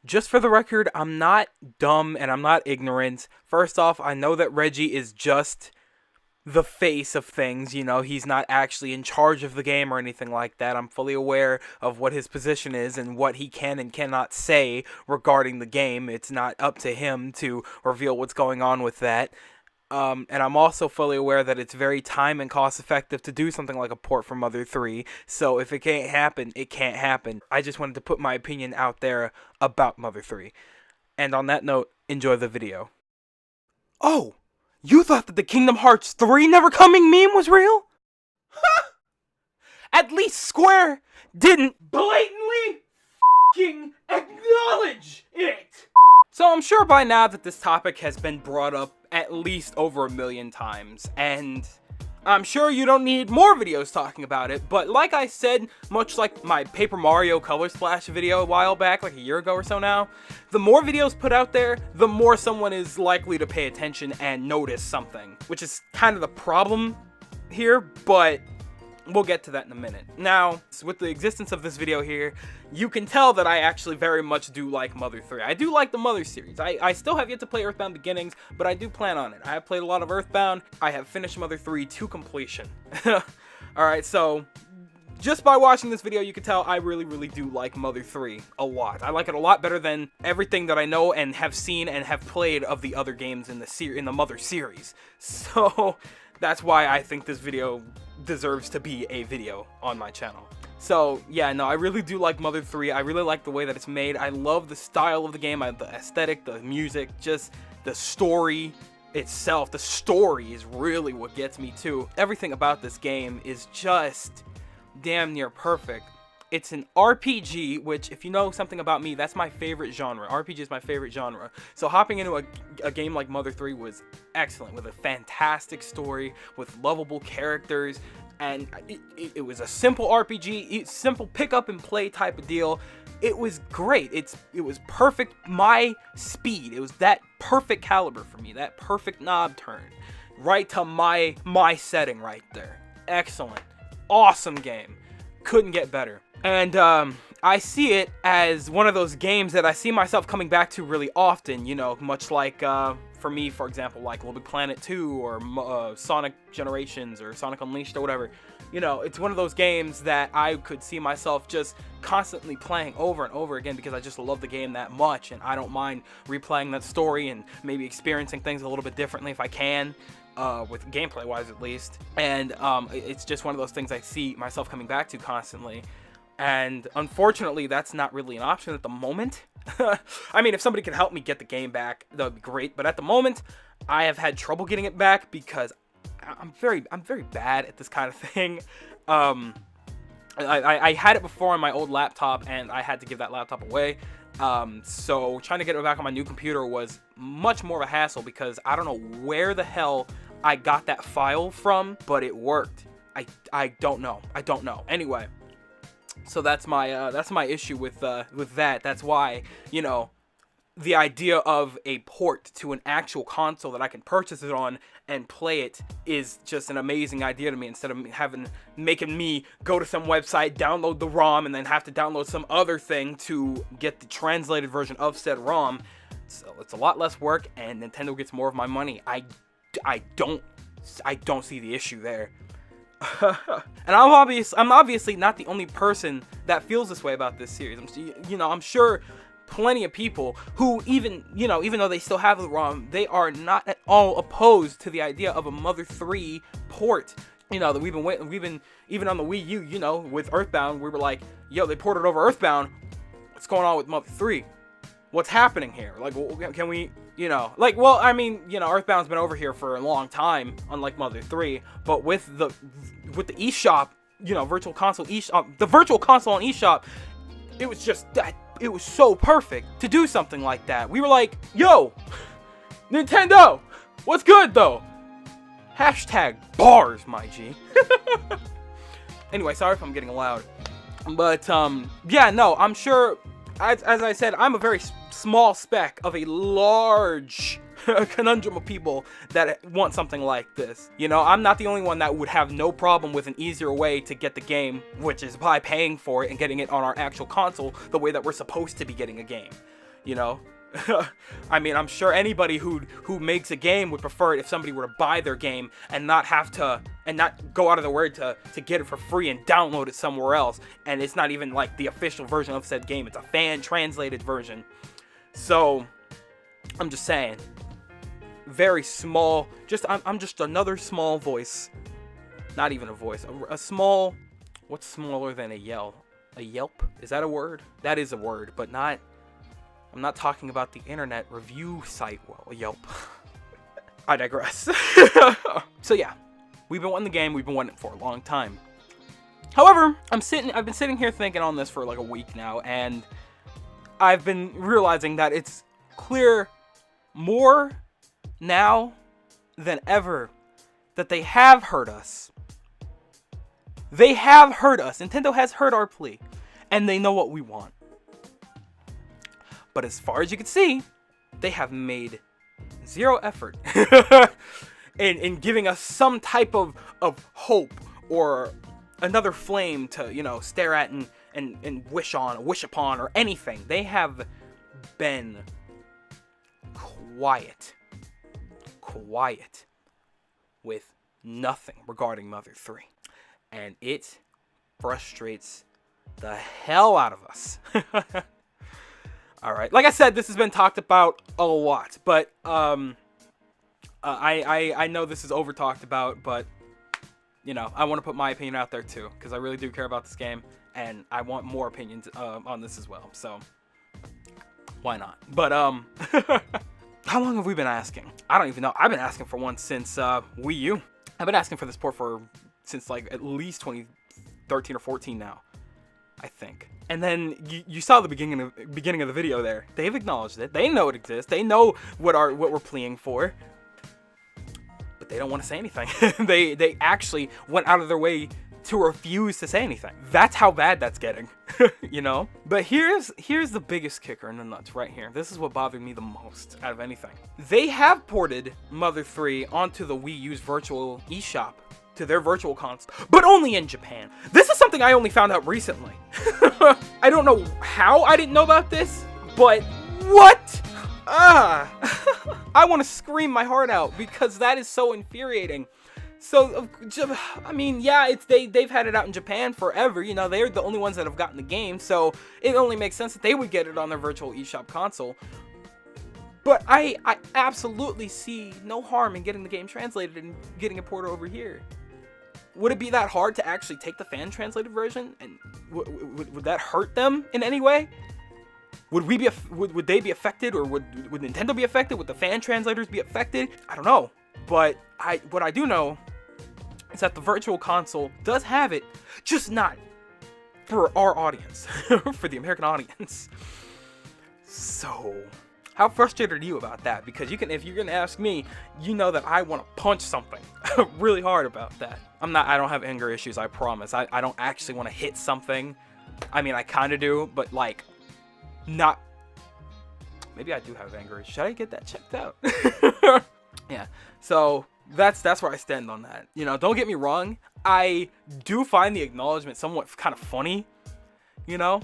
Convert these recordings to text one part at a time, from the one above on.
Just for the record, I'm not dumb and I'm not ignorant. First off, I know that Reggie is just the face of things, he's not actually in charge of the game or anything like that. I'm fully aware of what his position is and what he can and cannot say regarding the game. It's not up to him to reveal what's going on with that. And I'm also fully aware that it's very time and cost effective to do something like a port for Mother 3. So if it can't happen, it can't happen. I just wanted to put my opinion out there about Mother 3. And on that note, enjoy the video. Oh! You thought that the Kingdom Hearts 3 Never Coming meme was real? At least Square didn't blatantly f***ing acknowledge it! So I'm sure by now that this topic has been brought up at least over 1 million times, and I'm sure you don't need more videos talking about it, but like I said, much like my Paper Mario Color Splash video a while back, like a year ago or so now, the more videos put out there, the more someone is likely to pay attention and notice something, which is kind of the problem here, but we'll get to that in a minute. Now, with the existence of this video here, you can tell that I actually very much do like Mother 3. I do like the Mother series. I still have yet to play Earthbound Beginnings, but I do plan on it. I have played a lot of Earthbound. I have finished Mother 3 to completion. Alright, so just by watching this video, you can tell I really, really do like Mother 3 a lot. I like it a lot better than everything that I know and have seen and have played of the other games in the Mother series. So that's why I think this video deserves to be a video on my channel. So yeah, no, I really do like Mother 3. I really like the way that it's made. I love the style of the game, the aesthetic, the music, just the story itself. The story is really what gets me too. Everything about this game is just damn near perfect. It's an RPG, which, if you know something about me, that's my favorite genre. RPG is my favorite genre. So hopping into a game like Mother 3 was excellent, with a fantastic story, with lovable characters, and it was a simple RPG, simple pick up and play type of deal. It was great. It was perfect, my speed. It was that perfect caliber for me, that perfect knob turn, right to my setting right there. Excellent, awesome game. Couldn't get better. And I see it as one of those games that I see myself coming back to really often, much like, for me, for example, like Little Big Planet 2 or Sonic Generations or Sonic Unleashed or whatever. It's one of those games that I could see myself just constantly playing over and over again because I just love the game that much, and I don't mind replaying that story and maybe experiencing things a little bit differently if I can. With gameplay wise at least, and it's just one of those things I see myself coming back to constantly, and unfortunately that's not really an option at the moment. I mean, if somebody could help me get the game back, that would be great, but at the moment I have had trouble getting it back because I'm very bad at this kind of thing. I had it before on my old laptop and I had to give that laptop away. So trying to get it back on my new computer was much more of a hassle because I don't know where the hell I got that file from, but it worked. I don't know. Anyway, so that's my issue with that. That's why, the idea of a port to an actual console that I can purchase it on and play it is just an amazing idea to me, instead of making me go to some website, download the ROM, and then have to download some other thing to get the translated version of said ROM. So it's a lot less work and Nintendo gets more of my money. I don't see the issue there. And I'm obviously not the only person that feels this way about this series. I'm sure plenty of people who even though they still have the ROM, they are not at all opposed to the idea of a Mother 3 port. That we've been even on the Wii U, with Earthbound, we were like, yo, they ported over Earthbound. What's going on with Mother 3? What's happening here? Like, can we, Earthbound's been over here for a long time, unlike Mother 3, but with the eShop, Virtual Console eShop, the Virtual Console on eShop, it was just that. It was so perfect to do something like that. We were like, yo, Nintendo, what's good though? Hashtag bars, my G. Anyway, sorry if I'm getting loud. But, yeah, no, I'm sure, as I said, I'm a very small speck of a large conundrum of people that want something like this. I'm not the only one that would have no problem with an easier way to get the game, which is by paying for it and getting it on our actual console the way that we're supposed to be getting a game. you know. I mean, I'm sure anybody who makes a game would prefer it if somebody were to buy their game and not have to, and not go out of their way to get it for free and download it somewhere else. And it's not even like the official version of said game. It's a fan translated version. So I'm just saying, very small, I'm just another small voice. Not even a voice, a small, what's smaller than a yell? A yelp? Is that a word? That is a word, but not, I'm not talking about the internet review site, well, Yelp. I digress. So yeah, we've been wanting the game, we've been wanting it for a long time. However, I've been sitting here thinking on this for like a week now, and I've been realizing that it's clear more now than ever that they have heard us. They have heard us. Nintendo has heard our plea, and they know what we want. But as far as you can see, they have made zero effort in giving us some type of hope or another flame to, you know, stare at and wish upon or anything. They have been quiet with nothing regarding Mother 3. And it frustrates the hell out of us. Alright, like I said, this has been talked about a lot, but I know this is over talked about, but you know, I want to put my opinion out there too, because I really do care about this game, and I want more opinions on this as well, so why not? But how long have we been asking? I don't even know. I've been asking for one since Wii U. I've been asking for this port since like at least 2013 or 14 now, I think. And then you saw the beginning of the video there. They've acknowledged it. They know it exists. They know what we're pleading for. But they don't want to say anything. they actually went out of their way to refuse to say anything. That's how bad that's getting. You know? But here's the biggest kicker in the nuts right here. This is what bothered me the most out of anything. They have ported Mother 3 onto the Wii U's virtual eShop, to their virtual console, but only in Japan. This is something I only found out recently. I don't know how I didn't know about this, but what? I want to scream my heart out because that is so infuriating. So, I mean, yeah, they've had it out in Japan forever. You know, they're the only ones that have gotten the game, so it only makes sense that they would get it on their virtual eShop console. But I absolutely see no harm in getting the game translated and getting it ported over here. Would it be that hard to actually take the fan translated version, and would that hurt them in any way? Would they be affected, or would Nintendo be affected? Would the fan translators be affected? I don't know. But what I do know is that the virtual console does have it, just not for our audience, for the American audience. So, how frustrated are you about that? Because if you're gonna ask me, you know that I want to punch something really hard about that. I don't have anger issues, I promise. I don't actually want to hit something. I mean, I kind of do, but like, not. Maybe I do have anger issues. Should I get that checked out? Yeah. So that's where I stand on that. You know, don't get me wrong. I do find the acknowledgement somewhat kind of funny, you know,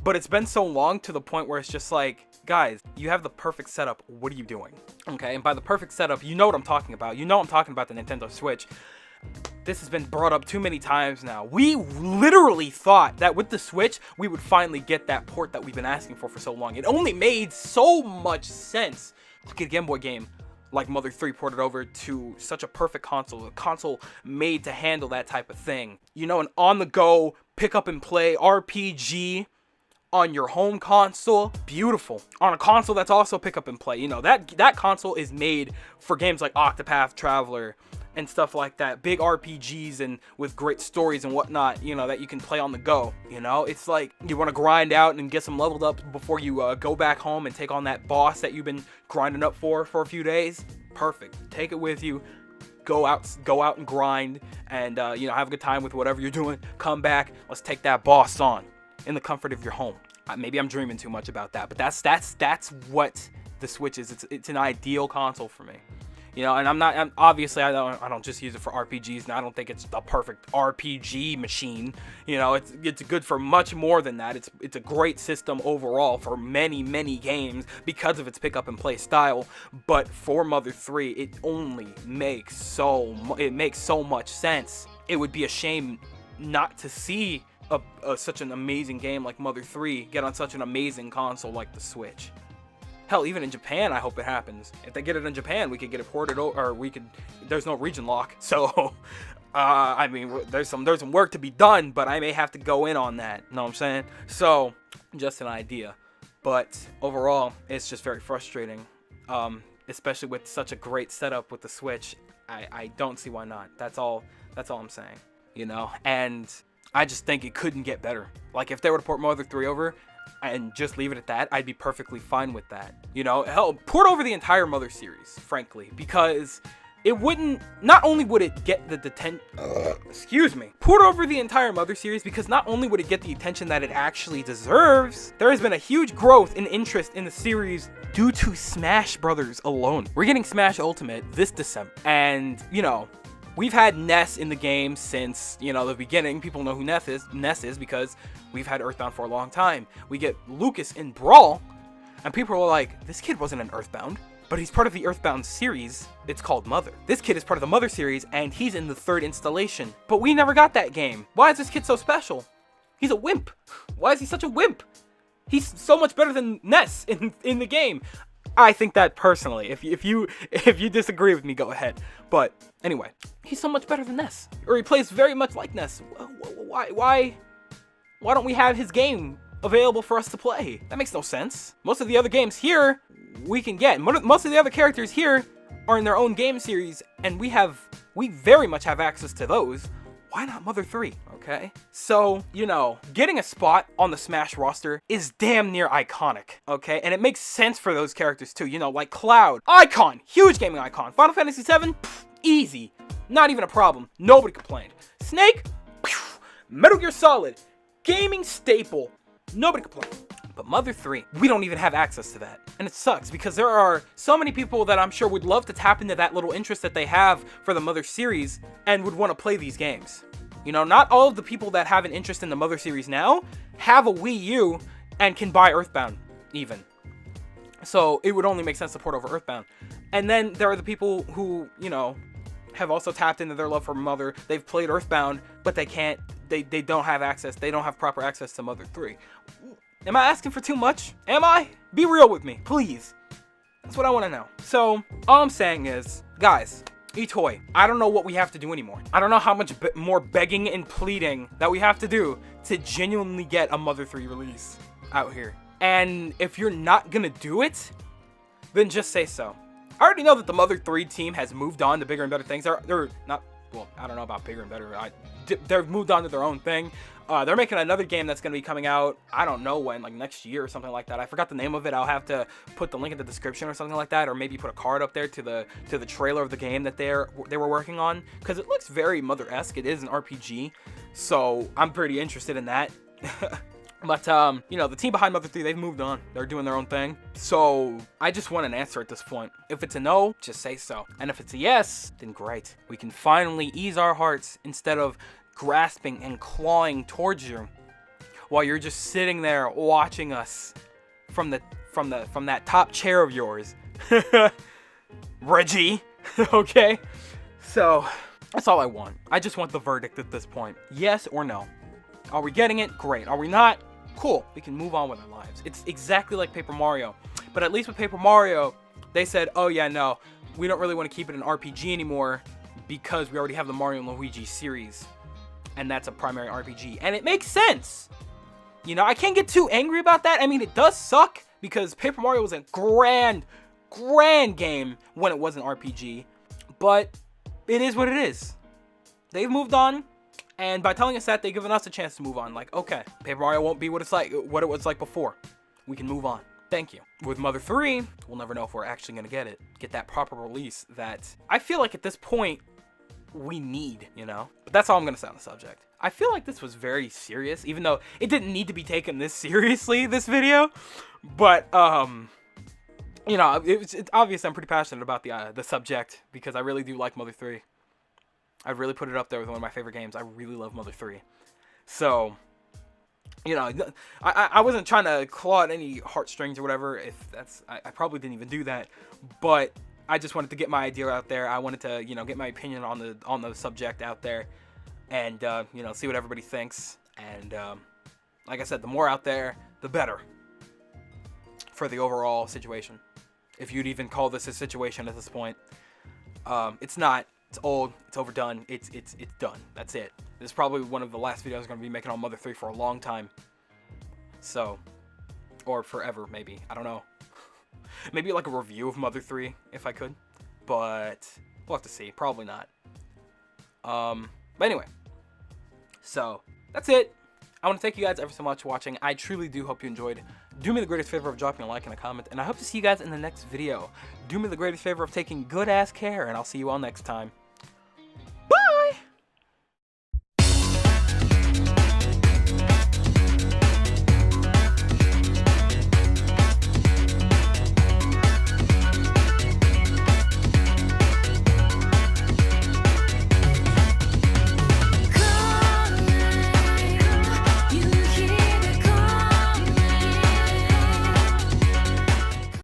but it's been so long to the point where it's just like, guys, you have the perfect setup. What are you doing? Okay, and by the perfect setup, you know what I'm talking about. You know I'm talking about the Nintendo Switch. This has been brought up too many times now. We literally thought that with the Switch, we would finally get that port that we've been asking for so long. It only made so much sense to get a Game Boy game like Mother 3 ported over to such a perfect console, a console made to handle that type of thing. You know, an on-the-go, pick-up-and-play RPG on your home console, beautiful. On a console that's also pick-up-and-play. You know, that console is made for games like Octopath Traveler and stuff like that. Big RPGs and with great stories and whatnot, you know, that you can play on the go. You know, it's like you want to grind out and get some leveled up before you go back home and take on that boss that you've been grinding up for a few days. Perfect. Take it with you. Go out and grind, and you know, have a good time with whatever you're doing. Come back. Let's take that boss on in the comfort of your home. Maybe I'm dreaming too much about that, but that's what the Switch is. It's an ideal console for me. You know, and obviously I don't just use it for RPGs, and I don't think it's the perfect RPG machine. You know, it's good for much more than that. It's a great system overall for many games because of its pick up and play style. But for Mother 3, it only makes so much sense. It would be a shame not to see such an amazing game like Mother 3 get on such an amazing console like the Switch. Hell, even in Japan, I hope it happens. If they get it in Japan, we could get it ported over, or there's no region lock, so, I mean, there's some work to be done, but I may have to go in on that, you know what I'm saying? So, just an idea. But, overall, it's just very frustrating, especially with such a great setup with the Switch. I don't see why not. That's all I'm saying, you know? And I just think it couldn't get better. Like, if they were to port Mother 3 over and just leave it at that, I'd be perfectly fine with that. You know, hell, port over the entire Mother series, frankly, because it wouldn't, not only would it get the port over the entire Mother series, because not only would it get the attention that it actually deserves, there has been a huge growth in interest in the series due to Smash Brothers alone. We're getting Smash Ultimate this December, and, you know, we've had Ness in the game since, you know, the beginning. People know who Ness is because we've had Earthbound for a long time. We get Lucas in Brawl, and people are like, this kid wasn't in Earthbound, but he's part of the Earthbound series. It's called Mother. This kid is part of the Mother series, and he's in the 3rd installation. But we never got that game. Why is this kid so special? He's a wimp. Why is he such a wimp? He's so much better than Ness in the game. I think that personally. If you disagree with me, go ahead. But anyway, he's so much better than Ness, or he plays very much like Ness. Why don't we have his game available for us to play? That makes no sense. Most of the other games here we can get. Most of the other characters here are in their own game series, and we very much have access to those. Why not Mother 3, okay? So, you know, getting a spot on the Smash roster is damn near iconic, okay? And it makes sense for those characters too, you know, like Cloud, icon, huge gaming icon. Final Fantasy 7, easy, not even a problem, nobody complained. Snake, Metal Gear Solid, gaming staple, nobody complained. But Mother 3, we don't even have access to that. And it sucks because there are so many people that I'm sure would love to tap into that little interest that they have for the Mother series and would want to play these games. You know, not all of the people that have an interest in the Mother series now have a Wii U and can buy Earthbound even. So it would only make sense to port over Earthbound. And then there are the people who, you know, have also tapped into their love for Mother. They've played Earthbound, but they don't have access. They don't have proper access to Mother 3. Am I asking for too much? Am I? Be real with me, please. That's what I want to know. So, all I'm saying is, guys, eToy, I don't know what we have to do anymore. I don't know how much more begging and pleading that we have to do to genuinely get a Mother 3 release out here. And if you're not gonna do it, then just say so. I already know that the Mother 3 team has moved on to bigger and better things. They're not, well, I don't know about bigger and better. They've moved on to their own thing. They're making another game that's going to be coming out, I don't know when, like next year or something like that. I forgot the name of it. I'll have to put the link in the description or something like that, or maybe put a card up there to the trailer of the game that they were working on, because it looks very Mother-esque. It is an RPG, so I'm pretty interested in that. But, you know, the team behind Mother 3, they've moved on. They're doing their own thing. So, I just want an answer at this point. If it's a no, just say so. And if it's a yes, then great. We can finally ease our hearts instead of grasping and clawing towards you while you're just sitting there watching us from that top chair of yours. Reggie. Okay? So, that's all I want. I just want the verdict at this point. Yes or no. Are we getting it? Great. Are we not? Cool. We can move on with our lives. It's exactly like Paper Mario. But at least with Paper Mario, they said, oh yeah, no, we don't really want to keep it an RPG anymore because we already have the Mario and Luigi series. And that's a primary RPG. And it makes sense. You know, I can't get too angry about that. I mean, it does suck because Paper Mario was a grand game when it was an RPG. But it is what it is. They've moved on. And by telling us that, they've given us a chance to move on. Like, okay, Paper Mario won't be what it was like before. We can move on. Thank you. With Mother 3, we'll never know if we're actually going to get that proper release that I feel like at this point we need, you know? But that's all I'm going to say on the subject. I feel like this was very serious, even though it didn't need to be taken this seriously, this video. But, you know, it's obvious I'm pretty passionate about the subject because I really do like Mother 3. I'd really put it up there with one of my favorite games. I really love Mother 3. So, you know, I wasn't trying to claw at any heartstrings or whatever. If that's, I probably didn't even do that. But I just wanted to get my idea out there. I wanted to, you know, get my opinion on the subject out there, and you know, see what everybody thinks. And like I said, the more out there, the better for the overall situation. If you'd even call this a situation at this point, it's not. It's old. It's overdone. It's done. That's it. This is probably one of the last videos I'm going to be making on Mother 3 for a long time. So, or forever, maybe. I don't know. Maybe like a review of Mother 3, if I could. But we'll have to see. Probably not. But anyway. So, that's it. I want to thank you guys ever so much for watching. I truly do hope you enjoyed. Do me the greatest favor of dropping a like and a comment. And I hope to see you guys in the next video. Do me the greatest favor of taking good ass care. And I'll see you all next time.